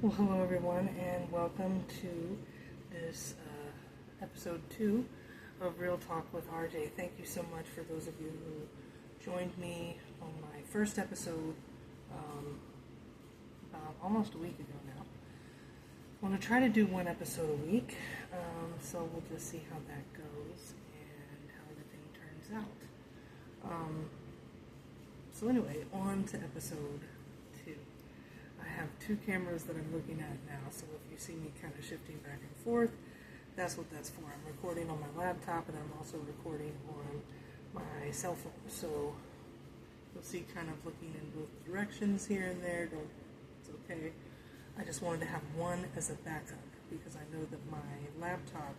Well, hello everyone, and welcome to this episode 2 of Real Talk with R.J. Thank you so much for those of you who joined me on my first episode about almost a week ago now. I want to try to do one episode a week, so we'll just see how that goes and how everything turns out. So anyway, on to episode 2. I have 2 cameras that I'm looking at now, so if you see me kind of shifting back and forth, that's what that's for. I'm recording on my laptop, and I'm also recording on my cell phone. So you'll see kind of looking in both directions here and there. It's okay. I just wanted to have one as a backup because I know that my laptop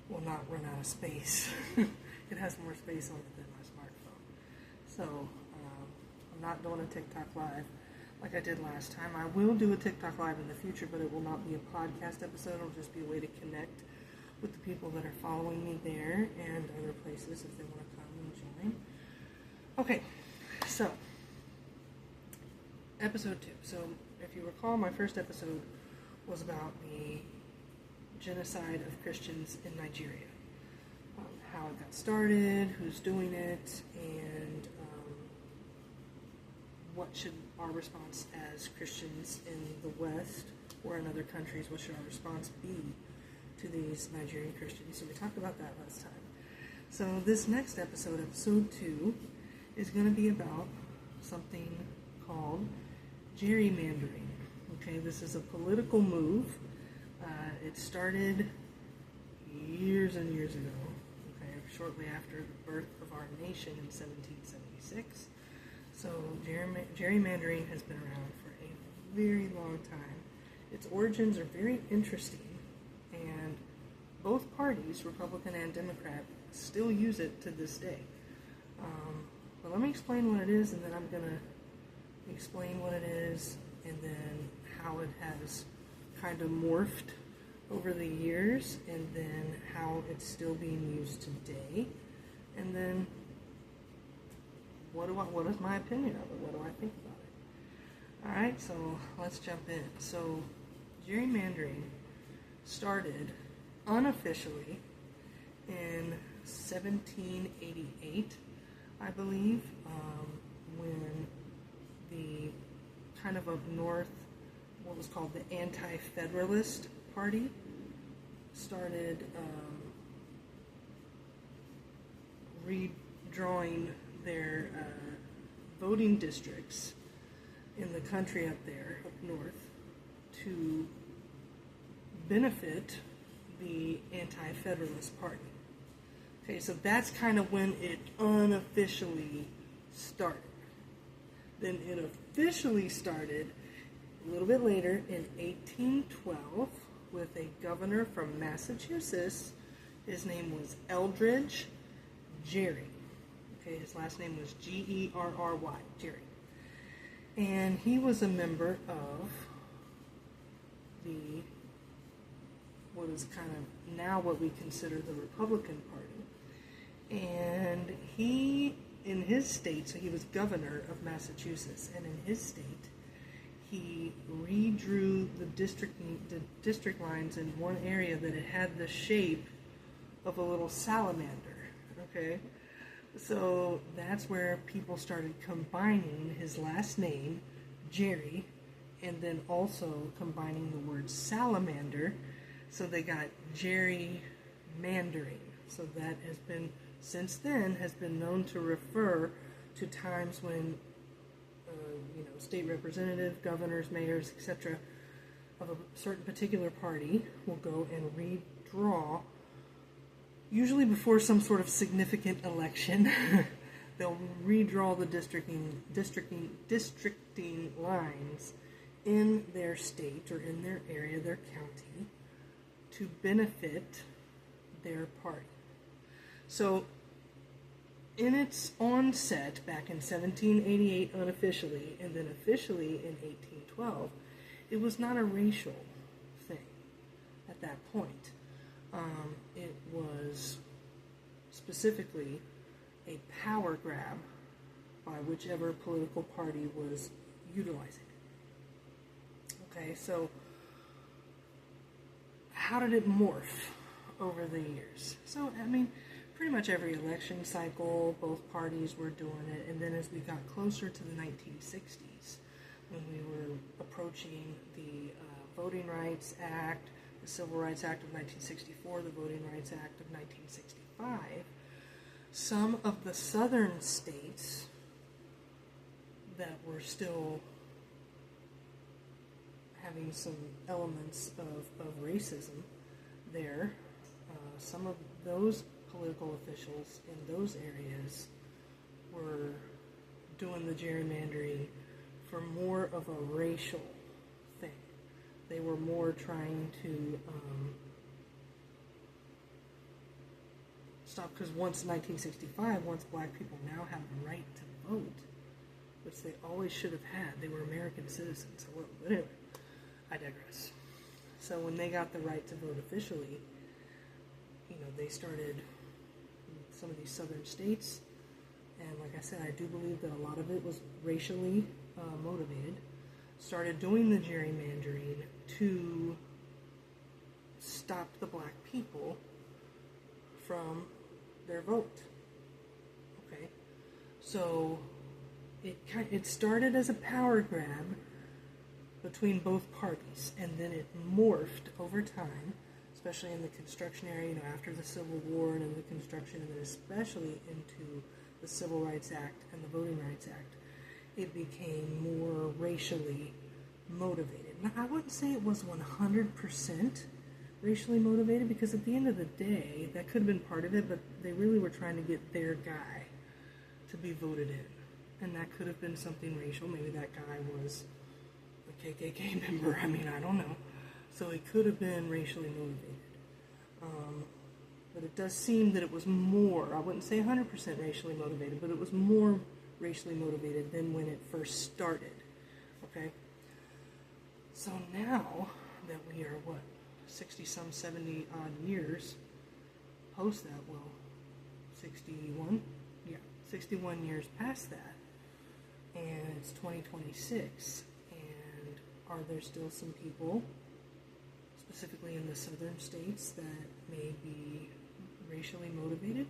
will not run out of space. It has more space on it than my smartphone. So I'm not doing a TikTok live like I did last time. I will do a TikTok live in the future, but it will not be a podcast episode. It'll just be a way to connect with the people that are following me there and other places if they want to come and join. Okay, so episode 2. So if you recall, my first episode was about the genocide of Christians in Nigeria. How it got started, who's doing it, and what should our response as Christians in the West or in other countries, what should our response be to these Nigerian Christians? So we talked about that last time. So this next episode, episode 2, is going to be about something called gerrymandering. Okay, this is a political move. It started years and years ago, okay, shortly after the birth of our nation in 1776. So gerrymandering has been around for a very long time. Its origins are very interesting, and both parties, Republican and Democrat, still use it to this day. But let me explain what it is, and then I'm going to explain what it is, and then how it has kind of morphed over the years, and then how it's still being used today, and then what is my opinion of it? What do I think about it? Alright, so let's jump in. So gerrymandering started unofficially in 1788, I believe, when the kind of up north, what was called the Anti-Federalist Party started redrawing their voting districts in the country up there, up north, to benefit the Anti-Federalist Party. Okay, so that's kind of when it unofficially started. Then it officially started a little bit later in 1812 with a governor from Massachusetts. His name was Eldridge Gerry. Okay, his last name was Gerry, Gerry. And he was a member of the, what is kind of now what we consider the Republican Party. And he, in his state, so he was governor of Massachusetts, and in his state, he redrew the district lines in one area that it had the shape of a little salamander, okay? So that's where people started combining his last name, Gerry, and then also combining the word salamander, so they got gerrymandering. So that has been, since then, has been known to refer to times when state representative, governors, mayors, etc., of a certain particular party will go and redraw, usually before some sort of significant election. They'll redraw the districting lines in their state or in their area, their county, to benefit their party. So in its onset back in 1788 unofficially, and then officially in 1812, it was not a racial thing at that point. It was specifically a power grab by whichever political party was utilizing it. Okay, so how did it morph over the years? So, I mean, pretty much every election cycle, both parties were doing it, and then as we got closer to the 1960s, when we were approaching the Voting Rights Act, the Civil Rights Act of 1964, the Voting Rights Act of 1965, some of the southern states that were still having some elements of racism there, some of those political officials in those areas were doing the gerrymandering for more of a racial thing. They were more trying to stop, because once 1965, once black people now have the right to vote, which they always should have had. They were American citizens. So, but anyway, I digress. So when they got the right to vote officially, they started some of these southern states, and like I said, I do believe that a lot of it was racially motivated, started doing the gerrymandering to stop the black people from their vote. Okay, so it started as a power grab between both parties, and then it morphed over time, especially in the construction area, after the Civil War and in the construction, and then especially into the Civil Rights Act and the Voting Rights Act. It became more racially motivated. Now, I wouldn't say it was 100% racially motivated, because at the end of the day, that could have been part of it, but they really were trying to get their guy to be voted in. And that could have been something racial. Maybe that guy was a KKK member. I mean, I don't know. So it could have been racially motivated. But it does seem that it was more, I wouldn't say 100% racially motivated, but it was more racially motivated than when it first started. Okay? So now that we are, 60-some, 70-odd years post that, 61? Yeah, 61 years past that, and it's 2026, and are there still some people, specifically in the southern states, that may be racially motivated?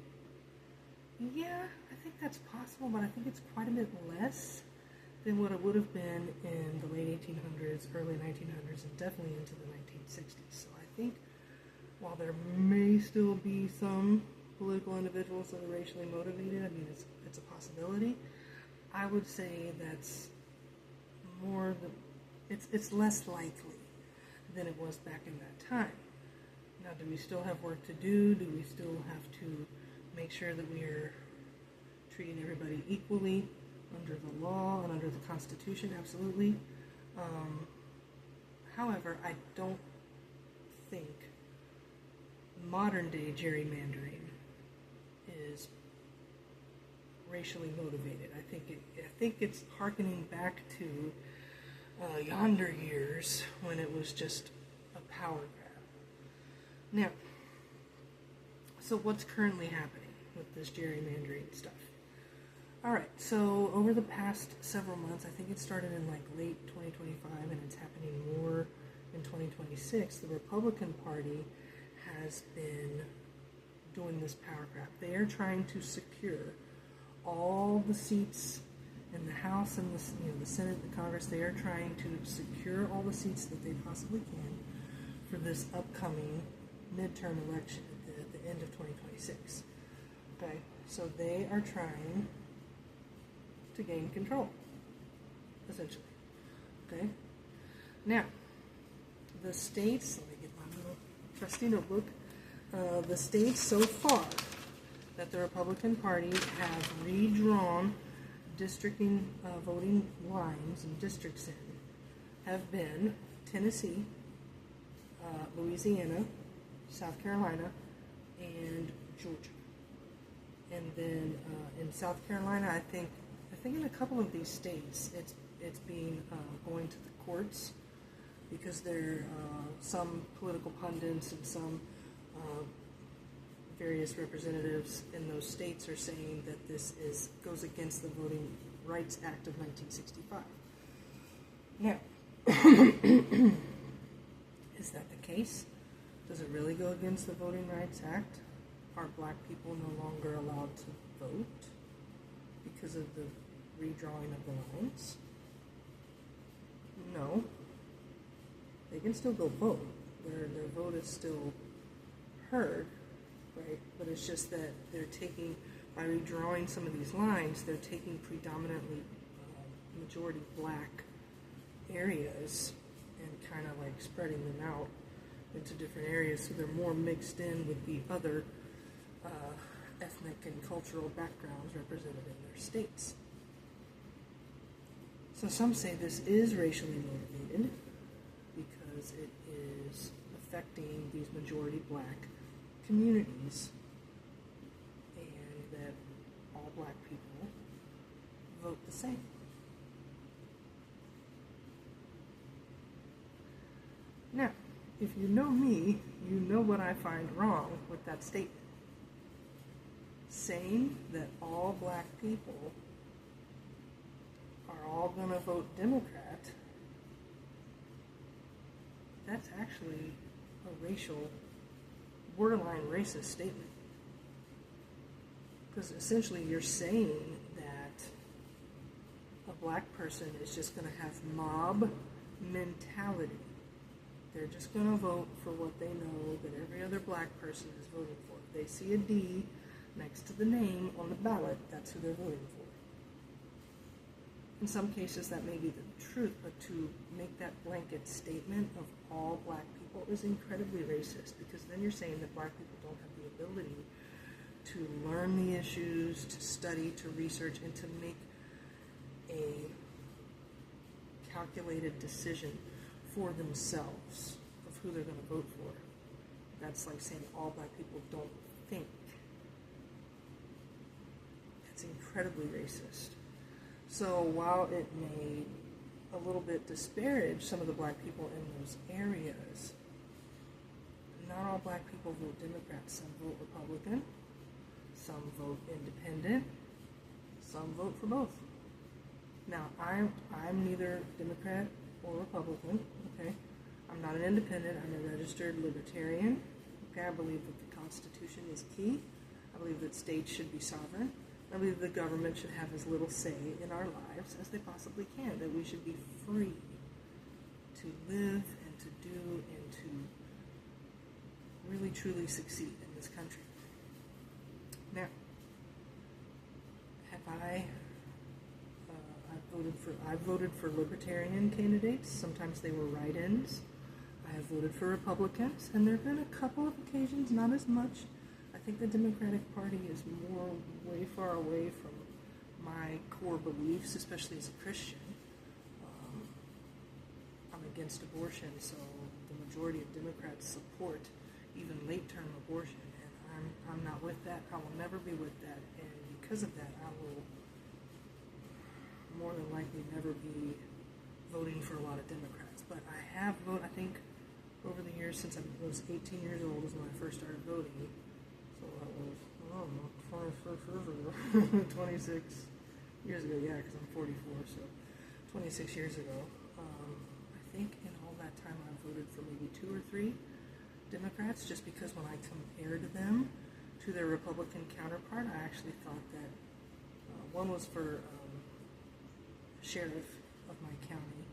Yeah, I think that's possible, but I think it's quite a bit less than what it would have been in the late 1800s, early 1900s, and definitely into the 1960s. So I think while there may still be some political individuals that are racially motivated, I mean, it's a possibility, I would say that's more, it's less likely than it was back in that time. Now, do we still have work to do? Do we still have to make sure that we are treating everybody equally under the law and under the Constitution? Absolutely. However, I don't think modern day gerrymandering is racially motivated. I think it's hearkening back to yonder years when it was just a power grab. Now, so what's currently happening with this gerrymandering stuff? Alright, so over the past several months, I think it started in late 2025 and it's happening more in 2026, the Republican Party has been doing this power grab. They are trying to secure all the seats in the House and the Senate, the Congress. They are trying to secure all the seats that they possibly can for this upcoming midterm election at the end of 2026. Okay, so they are trying to gain control, essentially. Okay, now the states. Let me get my little trusty notebook. The states so far that the Republican Party has redrawn districting voting lines and districts in have been Tennessee, Louisiana, South Carolina, and Georgia. And then in South Carolina, I think in a couple of these states, it's being going to the courts, because there some political pundits and some various representatives in those states are saying that this goes against the Voting Rights Act of 1965. Now, Is that the case? Does it really go against the Voting Rights Act? Are black people no longer allowed to vote because of the redrawing of the lines? No. They can still go vote. Their vote is still heard, right? But it's just that they're taking, by redrawing some of these lines, they're taking predominantly majority black areas and kind of like spreading them out into different areas so they're more mixed in with the other ethnic and cultural backgrounds represented in their states. So some say this is racially motivated because it is affecting these majority black communities and that all black people vote the same. Now, if you know me, you know what I find wrong with that statement. Saying that all black people are all going to vote Democrat, that's actually a racial, borderline racist statement. Because essentially you're saying that a black person is just going to have mob mentality. They're just going to vote for what they know that every other black person is voting for. If they see a D next to the name on the ballot, that's who they're voting for. In some cases that may be the truth, but to make that blanket statement of all black people is incredibly racist, because then you're saying that black people don't have the ability to learn the issues, to study, to research, and to make a calculated decision for themselves of who they're going to vote for. That's like saying all black people don't think. That's incredibly racist. So while it may a little bit disparage some of the black people in those areas, not all black people vote Democrat. Some vote Republican, some vote independent, some vote for both. Now, I'm neither Democrat or Republican, okay? I'm not an independent, I'm a registered libertarian. Okay, I believe that the Constitution is key. I believe that states should be sovereign. I believe the government should have as little say in our lives as they possibly can, that we should be free to live and to do and to really truly succeed in this country. Now, have I've voted for libertarian candidates. Sometimes they were write-ins. I have voted for Republicans, and there have been a couple of occasions, not as much. I think the Democratic Party is way far away from my core beliefs, especially as a Christian. I'm against abortion, so the majority of Democrats support even late-term abortion, and I'm not with that. I will never be with that, and because of that, I will more than likely never be voting for a lot of Democrats. But I have voted, I think, over the years since I was 18 years old is when I first started voting. So that was, I don't know, 26 years ago, yeah, because I'm 44, so 26 years ago. I think in all that time I voted for maybe 2 or 3 Democrats, just because when I compared them to their Republican counterpart, I actually thought that one was for sheriff of my county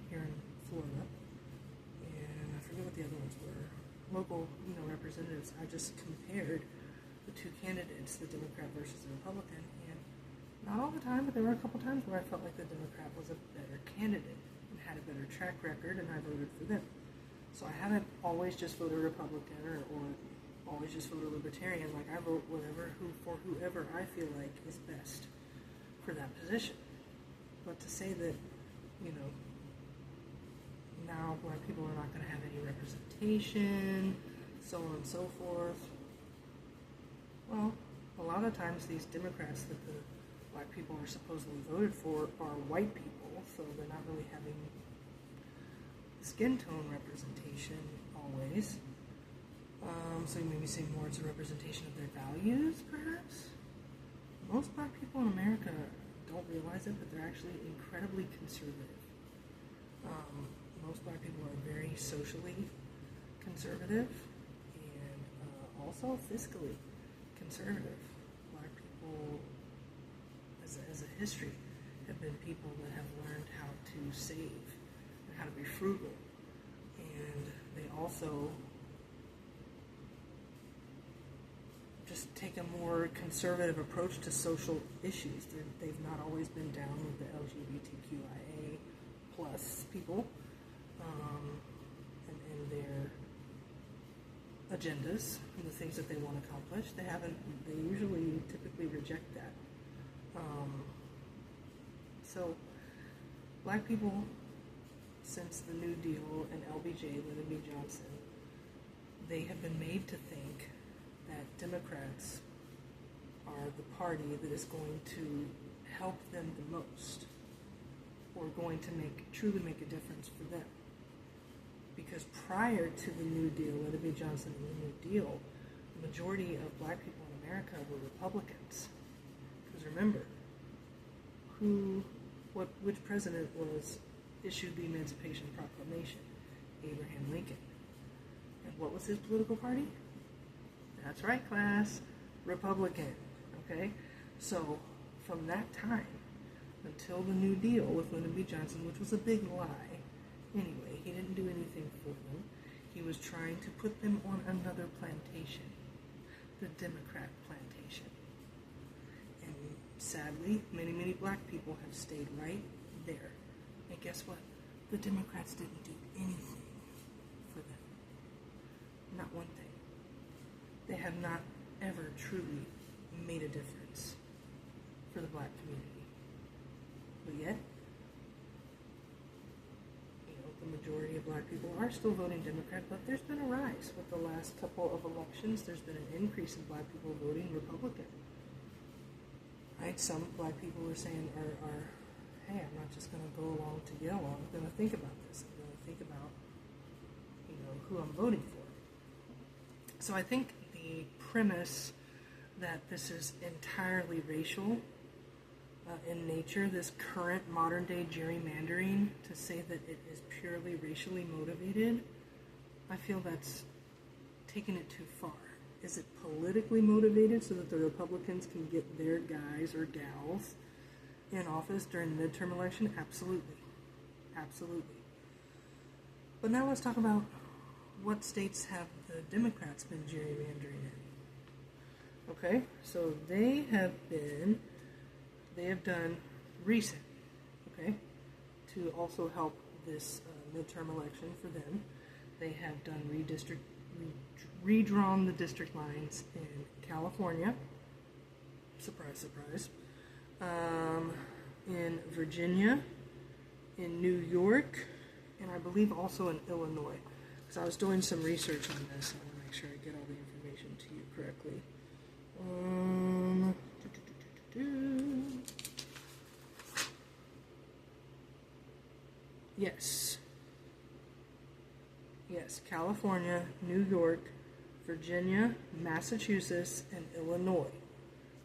here in Florida, and I forget what the other ones were. Local, representatives. I just compared the 2 candidates, the Democrat versus the Republican, and not all the time, but there were a couple times where I felt like the Democrat was a better candidate and had a better track record, and I voted for them. So I haven't always just voted Republican or always just voted Libertarian. Like, I vote for whoever I feel like is best for that position. But to say that, now black people are not going to have any representation, so on and so forth. Well, a lot of times these Democrats that the black people are supposedly voted for are white people, so they're not really having skin tone representation always. So you maybe say more it's a representation of their values, perhaps? Most black people in America don't realize it, but they're actually incredibly conservative. most black people are very socially conservative and also fiscally conservative. Black people, as a history, have been people that have learned how to save and how to be frugal. And they also just take a more conservative approach to social issues. They've not always been down with the LGBTQIA plus people and their agendas and the things that they want to accomplish. They usually typically reject that. So black people, since the New Deal and LBJ, Lyndon B. Johnson, they have been made to think that Democrats are the party that is going to help them the most, or going to truly make a difference for them. Because prior to the New Deal, Lyndon B. Johnson and the New Deal, the majority of black people in America were Republicans. Because remember, which president issued the Emancipation Proclamation? Abraham Lincoln. And what was his political party? That's right, class. Republican. Okay? So, from that time until the New Deal with Lyndon B. Johnson, which was a big lie, anyway, he didn't do anything for them. He was trying to put them on another plantation, the Democrat plantation. And sadly, many, many black people have stayed right there. And guess what? The Democrats didn't do anything for them. Not one thing. They have not ever truly made a difference for the black community. But yet, the majority of black people are still voting Democrat, but there's been a rise with the last couple of elections. There's been an increase in black people voting Republican. Right? Some black people are saying, hey, I'm not just going to go along to get along. I'm going to think about this. I'm going to think about, who I'm voting for. So I think the premise that this is entirely racial in nature, this current modern day gerrymandering, to say that it is purely racially motivated, I feel that's taking it too far. Is it politically motivated so that the Republicans can get their guys or gals in office during the midterm election? Absolutely. Absolutely. But now let's talk about what states have the Democrats been gerrymandering in. Okay, so they have done recent, okay, to also help this midterm election for them. They have done redrawn the district lines in California. Surprise, surprise. In Virginia, in New York, and I believe also in Illinois. Because I was doing some research on this, I want to make sure I get all the information to you correctly. Yes, California, New York, Virginia, Massachusetts, and Illinois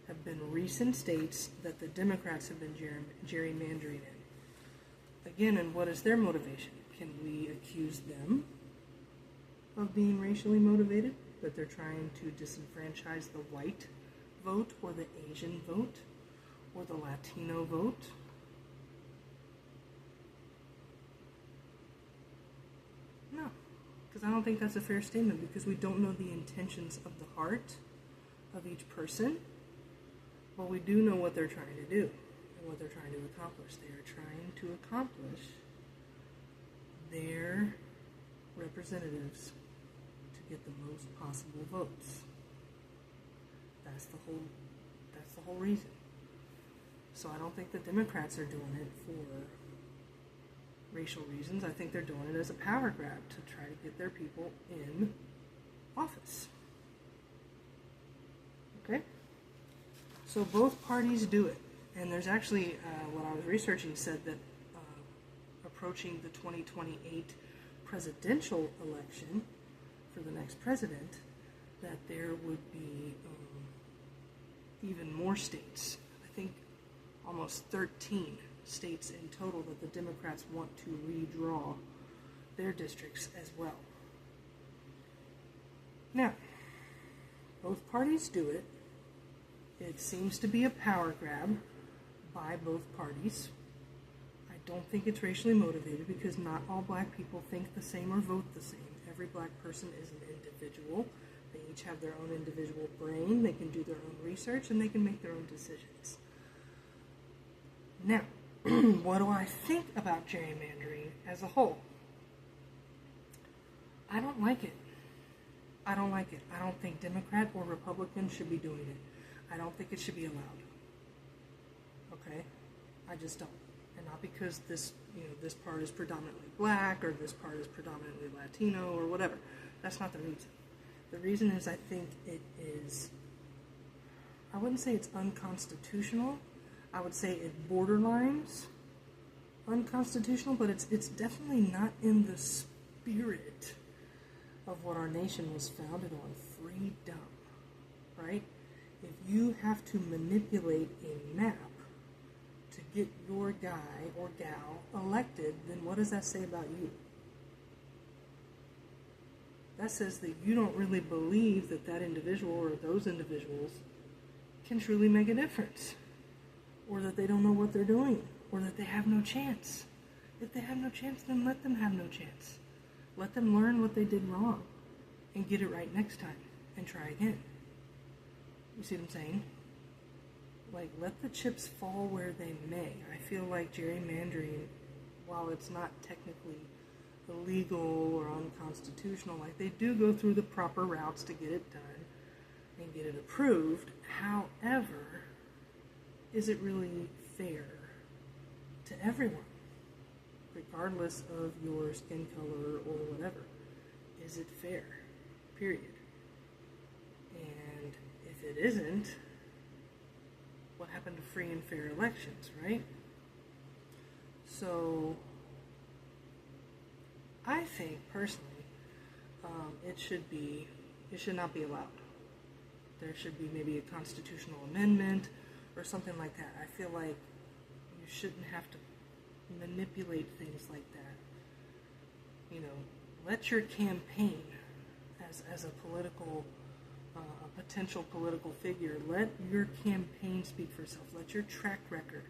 have been recent states that the Democrats have been gerrymandering in. Again, and what is their motivation? Can we accuse them of being racially motivated? That they're trying to disenfranchise the white vote, or the Asian vote, or the Latino vote? No, because I don't think that's a fair statement, because we don't know the intentions of the heart of each person, but we do know what they're trying to do and what they're trying to accomplish. They are trying to accomplish their representatives to get the most possible votes. That's the whole reason. So I don't think the Democrats are doing it for racial reasons. I think they're doing it as a power grab to try to get their people in office. Okay? So both parties do it. And there's actually, what I was researching said that approaching the 2028 presidential election for the next president, that there would be even more states. I think almost 13 states in total that the Democrats want to redraw their districts as well. Now, both parties do it. It seems to be a power grab by both parties. I don't think it's racially motivated because not all black people think the same or vote the same. Every black person is an individual. They each have their own individual brain. They can do their own research and they can make their own decisions. Now, what do I think about gerrymandering as a whole? I don't like it. I don't like it. I don't think Democrat or Republican should be doing it. I don't think it should be allowed. Okay? I just don't. And not because this part is predominantly black or this part is predominantly Latino or whatever. That's not the reason. The reason is I think it is, I wouldn't say it's unconstitutional. I would say it borderlines unconstitutional, but it's definitely not in the spirit of what our nation was founded on, freedom, right? If you have to manipulate a map to get your guy or gal elected, then what does that say about you? That says that you don't really believe that that individual or those individuals can truly make a difference, or that they don't know what they're doing, or that they have no chance. If they have no chance, then let them have no chance. Let them learn what they did wrong and get it right next time and try again. You see what I'm saying? Like, let the chips fall where they may. I feel like gerrymandering, while it's not technically illegal or unconstitutional, like, they do go through the proper routes to get it done and get it approved. However, is it really fair to everyone, regardless of your skin color or whatever? Is it fair? Period. And if it isn't, what happened to free and fair elections, right? So, I think personally, it should not be allowed. There should be maybe a constitutional amendment or something like that. I feel like you shouldn't have to manipulate things like that. You know, let your campaign as a political, a potential political figure, let your campaign speak for itself. Let your track record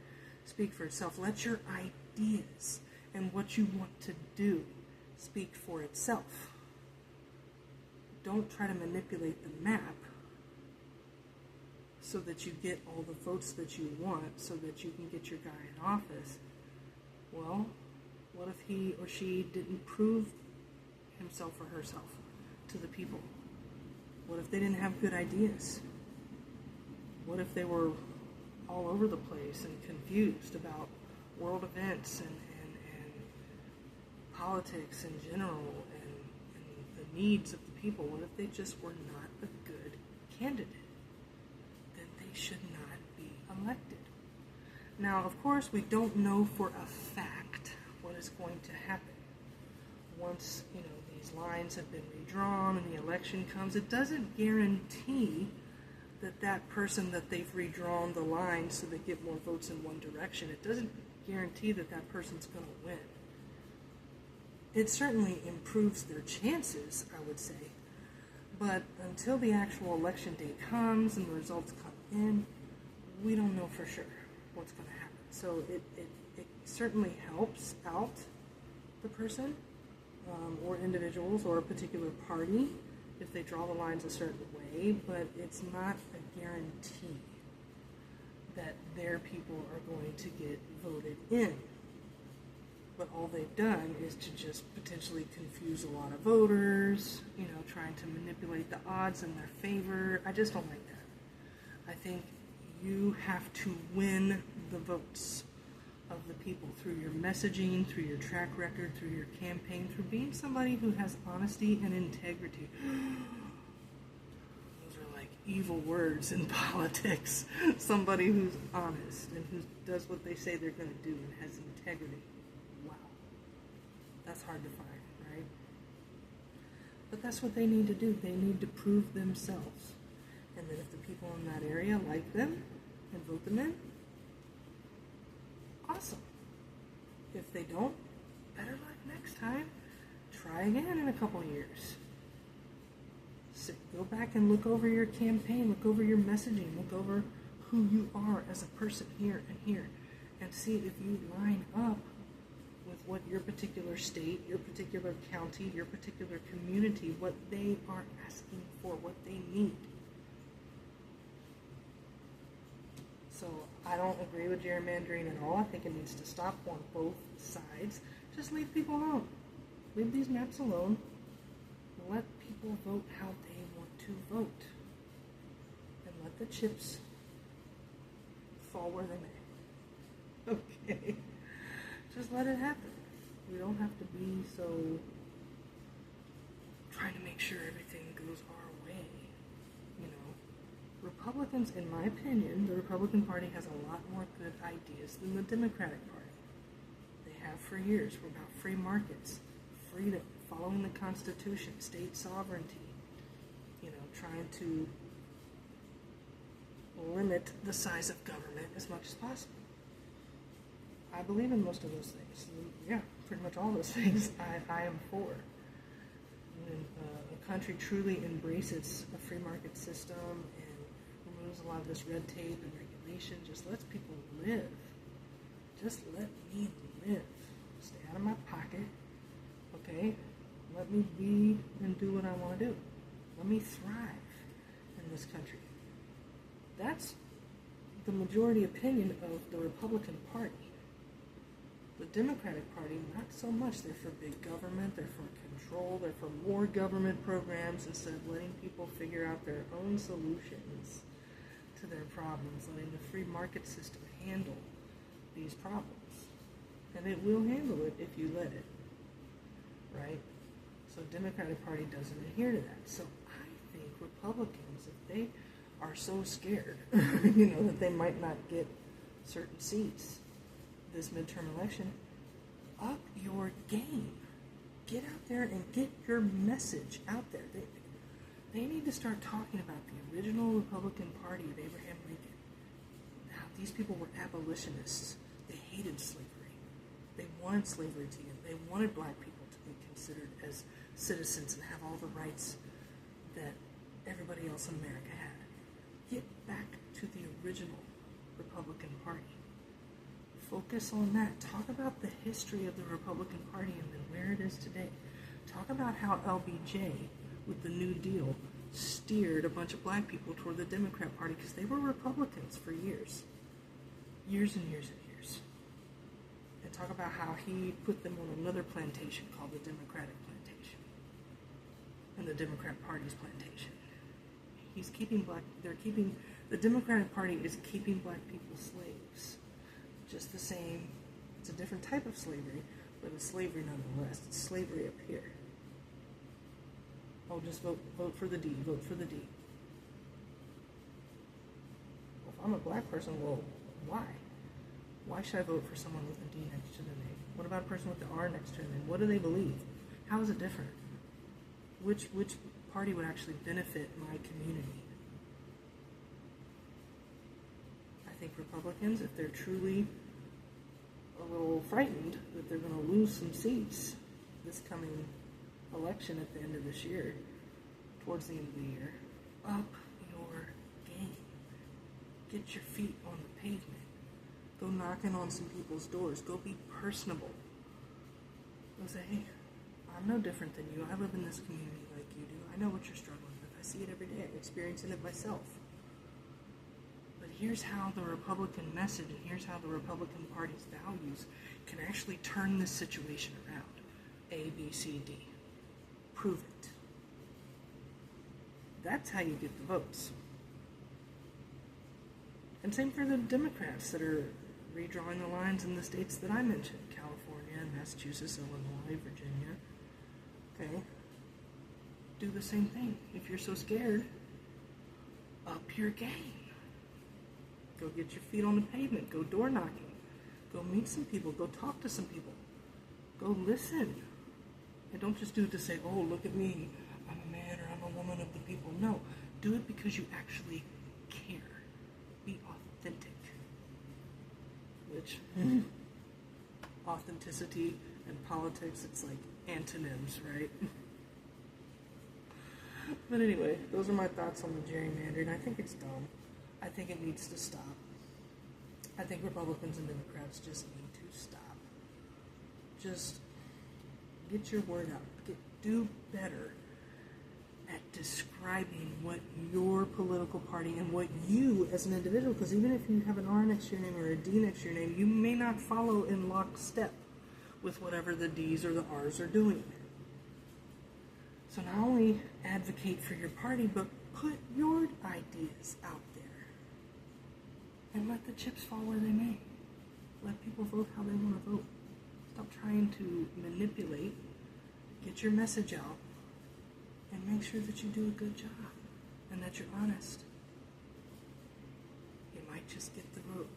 speak for itself. Let your ideas and what you want to do speak for itself. Don't try to manipulate the map so that you get all the votes that you want so that you can get your guy in office. Well, what if he or she didn't prove himself or herself to the people? What if they didn't have good ideas? What if they were all over the place and confused about world events and politics in general and the needs of the people? What if they just were not a good candidate? Then they should not be elected. Now, of course, we don't know for a fact what is going to happen. Once, these lines have been redrawn and the election comes, it doesn't guarantee that that person that they've redrawn the lines so they get more votes in one direction, it doesn't guarantee that that person's going to win. It certainly improves their chances, I would say. But until the actual election day comes and the results come in, we don't know for sure what's going to happen. So it certainly helps out the person or individuals or a particular party if they draw the lines a certain way, but it's not a guarantee that their people are going to get voted in. But all they've done is to just potentially confuse a lot of voters, trying to manipulate the odds in their favor. I just don't like that. I think you have to win the votes of the people through your messaging, through your track record, through your campaign, through being somebody who has honesty and integrity. Those are like evil words in politics. Somebody who's honest and who does what they say they're going to do and has integrity. Wow. That's hard to find, right? But that's what they need to do. They need to prove themselves. And then if the people in that area like them and vote them in, awesome. If they don't, better luck next time. try again in a couple years. Go back and look over your campaign, look over your messaging, look over who you are as a person here and here, and see if you line up with what your particular state, your particular county, your particular community, what they are asking for, what they need. So I don't agree with gerrymandering at all. I think it needs to stop on both sides. Just leave people alone. Leave these maps alone. Let people vote how they want to vote. And let the chips fall where they may. Okay? Just let it happen. We don't have to be so trying to make sure everything goes our way. You know, Republicans, in my opinion, the Republican Party has a lot more good ideas than the Democratic Party. They have for years. We're about free markets, freedom, following the Constitution, state sovereignty, you know, trying to limit the size of government as much as possible. I believe in most of those things. Yeah, pretty much all those things I am for. When a country truly embraces a free market system and removes a lot of this red tape and regulation, just lets people live. Just let me live. Stay out of my pocket, okay? Let me be and do what I want to do. Let me thrive in this country. That's the majority opinion of the Republican Party. The Democratic Party, not so much. They're for big government, they're for control, they're for more government programs instead of letting people figure out their own solutions to their problems, letting the free market system handle these problems. And it will handle it if you let it, right? So Democratic Party doesn't adhere to that. So I think Republicans, if they are so scared, you know, that they might not get certain seats this midterm election, up your game. Get out there and get your message out there. They need to start talking about the original Republican Party of Abraham Lincoln. How these people were abolitionists. They hated slavery. They wanted slavery to end. They wanted black people to be considered as citizens and have all the rights that everybody else in America had. Get back to the original Republican Party. Focus on that. Talk about the history of the Republican Party and then where it is today. Talk about how LBJ, with the New Deal, steered a bunch of black people toward the Democrat Party because they were Republicans for years. Years and years and years. And talk about how he put them on another plantation called the Democratic Plantation. And the Democrat Party's plantation. The Democratic Party is keeping black people slaves. Just the same, it's a different type of slavery, but it's slavery nonetheless. It's slavery up here. Oh, just vote for the D, vote for the D. Well, if I'm a black person, well, why? Why should I vote for someone with a D next to their name? What about a person with the R next to their name? What do they believe? How is it different? Which party would actually benefit my community? I think Republicans, if they're truly a little frightened that they're going to lose some seats this coming election at the end of this year, towards the end of the year, up your game. Get your feet on the pavement. Go knocking on some people's doors. Go be personable. Go say, hey, I'm no different than you. I live in this community like you do. I know what you're struggling with. I see it every day. I'm experiencing it myself. But here's how the Republican message and here's how the Republican Party's values can actually turn this situation around. A, B, C, D. Prove it. That's how you get the votes. And same for the Democrats that are redrawing the lines in the states that I mentioned. California, Massachusetts, Illinois, Virginia. Okay? Do the same thing. If you're so scared, up your game. Go get your feet on the pavement. Go door knocking. Go meet some people. Go talk to some people. Go listen. And don't just do it to say, oh, look at me. I'm a man or I'm a woman of the people. No. Do it because you actually care. Be authentic. Which authenticity and politics, it's like antonyms, right? But anyway, those are my thoughts on the gerrymandering. I think it's dumb. I think it needs to stop. I think Republicans and Democrats just need to stop. Just get your word out. Do better at describing what your political party and what you as an individual, because even if you have an R next to your name or a D next to your name, you may not follow in lockstep with whatever the D's or the R's are doing. So not only advocate for your party, but put your ideas out there. And let the chips fall where they may. Let people vote how they want to vote. Stop trying to manipulate. Get your message out. And make sure that you do a good job. And that you're honest. You might just get the vote.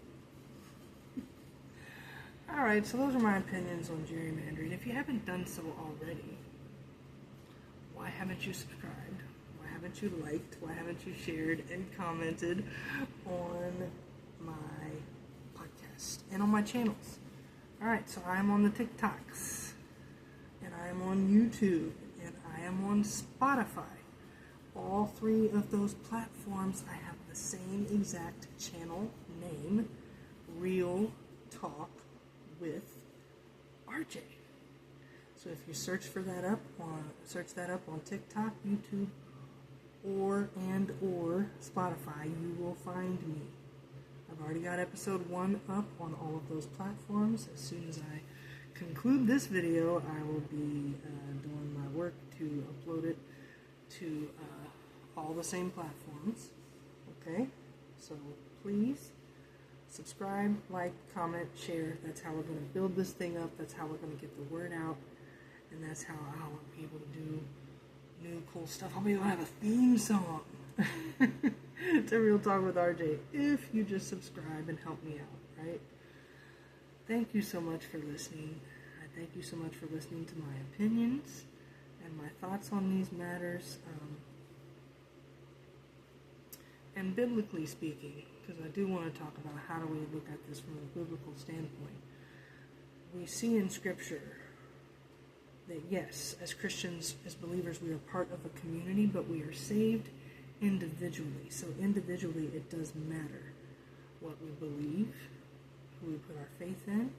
Alright, so those are my opinions on gerrymandering. If you haven't done so already, why haven't you subscribed? Why haven't you liked? Why haven't you shared and commented on my podcast and on my channels? Alright, so I am on the TikToks, and I am on YouTube, and I am on Spotify. All three of those platforms, I have the same exact channel name, Real Talk with RJ. So if you search that up on TikTok, YouTube, or Spotify, you will find me. I've already got episode 1 up on all of those platforms. As soon as I conclude this video, I will be doing my work to upload it to all the same platforms. Okay? So please subscribe, like, comment, share. That's how we're going to build this thing up. That's how we're going to get the word out. And that's how I'll be able to do new cool stuff. I'll be able to have a theme song to Real Talk with RJ if you just subscribe and help me out, right? Thank you so much for listening. I thank you so much for listening to my opinions and my thoughts on these matters. And biblically speaking, because I do want to talk about how do we look at this from a biblical standpoint. We see in Scripture that yes, as Christians, as believers, we are part of a community, but we are saved individually. So individually, it does matter what we believe, who we put our faith in.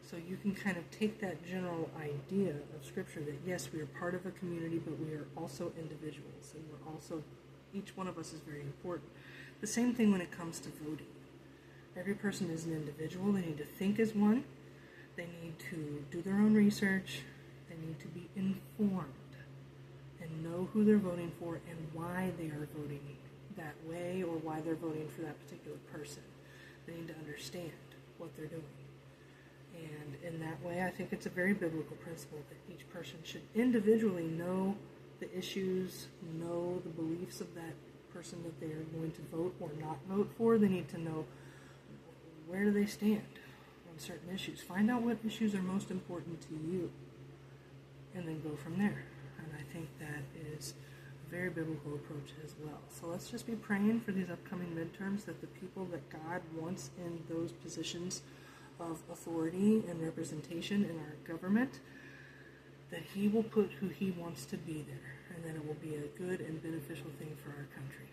So you can kind of take that general idea of Scripture that yes, we are part of a community, but we are also individuals, and we're also, each one of us is very important. The same thing when it comes to voting. Every person is an individual. They need to think as one. They need to do their own research. They need to be informed and know who they're voting for and why they are voting that way or why they're voting for that particular person. They need to understand what they're doing. And in that way, I think it's a very biblical principle that each person should individually know the issues, know the beliefs of that person that they are going to vote or not vote for. They need to know where do they stand on certain issues. Find out what issues are most important to you. And then go from there. And I think that is a very biblical approach as well. So let's just be praying for these upcoming midterms that the people that God wants in those positions of authority and representation in our government, that He will put who He wants to be there. And that it will be a good and beneficial thing for our country.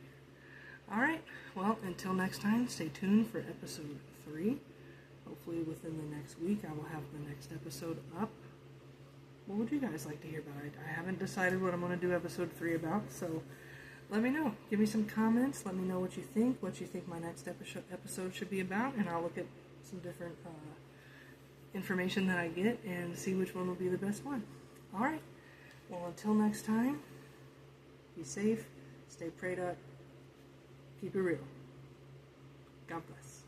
Alright, well, until next time, stay tuned for episode 3. Hopefully within the next week I will have the next episode up. What would you guys like to hear about? I haven't decided what I'm going to do episode 3 about, so let me know. Give me some comments. Let me know what you think my next episode should be about, and I'll look at some different information that I get and see which one will be the best one. Alright, well, until next time, be safe, stay prayed up, keep it real. God bless.